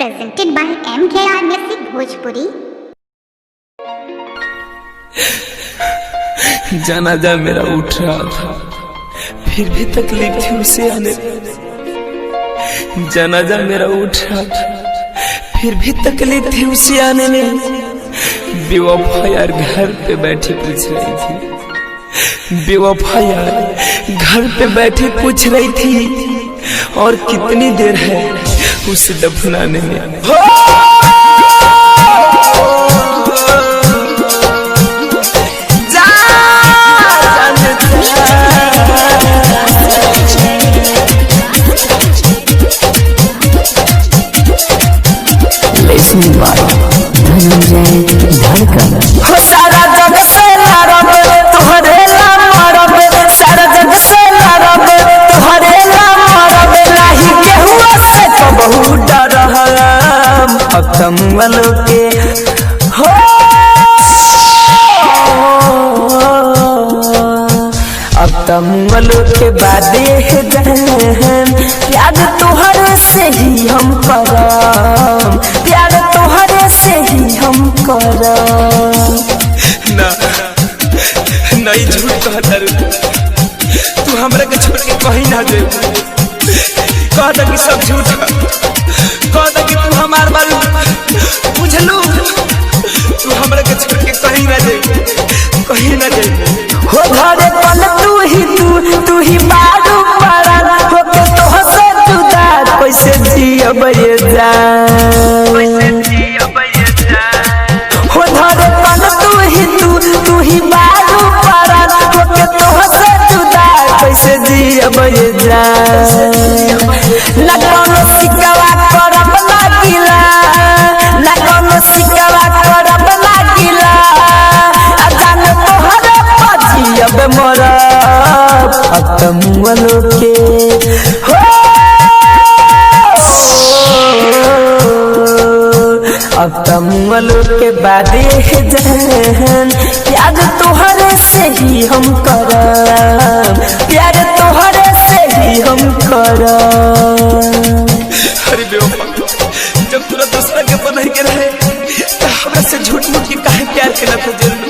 presented by MKR Music Bhojpuri। जनाजा मेरा उठ रहा था, फिर भी तकलीफ थी उसे आने में। जनाजा मेरा उठ रहा था, फिर भी तकलीफ थी उसे आने में। बेवफा यार घर पे बैठी पूछ रही थी, बेवफा यार घर पे बैठी पूछ रही थी, और कितनी देर है उसे दफनाने में। हो सारा जग से लड़ब तोहरे ला मरब, सारा जग से लड़ब तोहरे ला मरब, नाही केहू से कबहू डरहम। अब कमल के हो अब कमल के बादे जहन प्यार तोहरे से ही हम करम, प्यार तोहरे से ही हम करम। ना नहीं झूठ कहता रे, तू हमरा के छोड़ के कहीं ना दे। कहता कि सब झूठ है, कहता कि तू हमार बारू बुझलू, तू हमरा के छोड़ के कहीं ना दे, कहीं ना दे। हो घरे पल तू ही बारू पारा, हो के तोह से जुदा कैसे जियब ये जान। हो घरे पल तू ही बारू पारा, हो के तोह से जुदा कैसे जियब ये जान। ना कोनो सिकवा करब लागिला, ना कोनो सिकवा करब लागिला, अजान तोहरे पजियब मरब। अब तमुअलो के हो अब तमुअलो के बादे जहन प्यार तोहरे से ही हम करब, प्यार तोहरे से ही हम करब। अरे बेवफा, जब तोरा दूसरा के बनाई के रहे तो हमरा से झूठ मूठ के काहे प्यार के ना जरूर,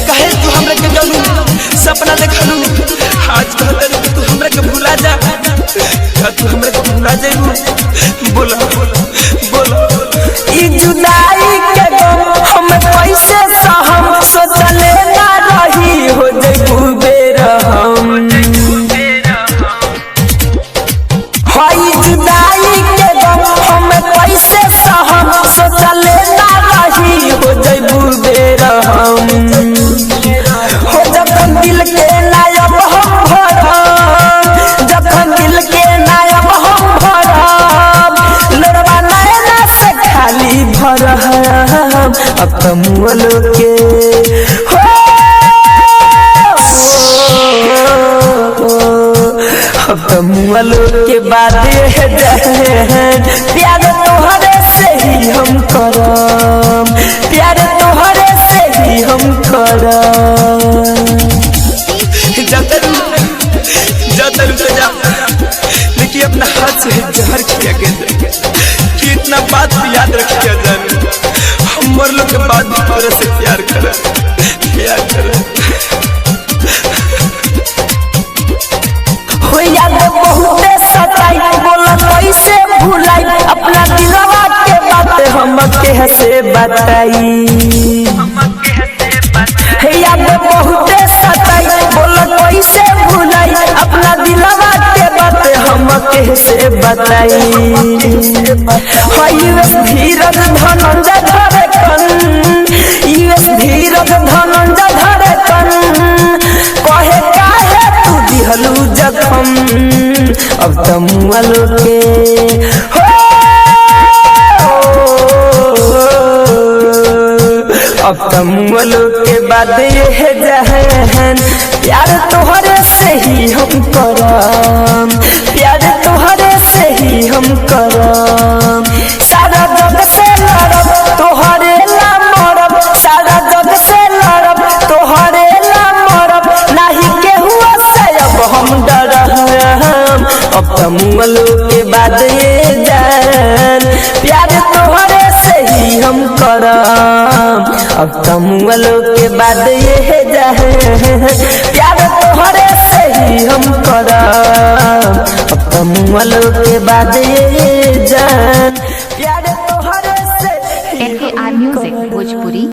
काहे तू हमरा के जलू सपना देखलू। आज कहता कि तू हमरा के भुला जा, तू हमरा के भुला जाइबू। बोला बोला ई जुदाई के गम हम कैसे सहम, सोचले ना रही हो जइबू बेरहम। हई जुदाई के गम हम कैसे सहम, सोचले ना रही हो जइबू बेरहम। हो जखन दिल के नायब हम भरम, जखन दिल के नायब हम भरम, लोरवा नैना से खाली भरम। अब तमुअलो के हो अब तमुअलो के बादे जहन प्यार तोहरे से ही हम करम, प्यार तोहरे से ही हम करम। जाता रुक जा, लेकिन अपना हाथ से जहर किया के कि इतना बात भी याद रखिया जान। हम मरलो के बाद भी तोरा से प्यार करा, प्यार करा। हो याद बहुते सताई, बोला कैसे भुलाई, अपना दिलवा के बात हम कैसे बताई। हे याद बहुते सताई, बोला कैसे भुलाई, अपना दिलवा के बात हम कैसे बताई। यूएस धीरज धनंजय धड़कन, यूएस धीरज धनंजय धड़कन, कहे काहे तू दिहलू जखम। अब तमुअलो के हो अब तमुअलो के बादे जहन प्यार तोहरे से ही हम करम, प्यार तोहरे से ही हम करम। सारा जग से लड़ब तोहरे ला मरब, सारा जग से लड़ब तोहरे ला मरब, नाही केहू से अब हम डरहम। अब तमुअलो के बादे जान अब तमुअलो के बाद ये जहान प्यार तोहरे से ही हम करम। अब तमुअलो के बाद ये जान प्यार तोहरे से ही LKR Music भोजपुरी।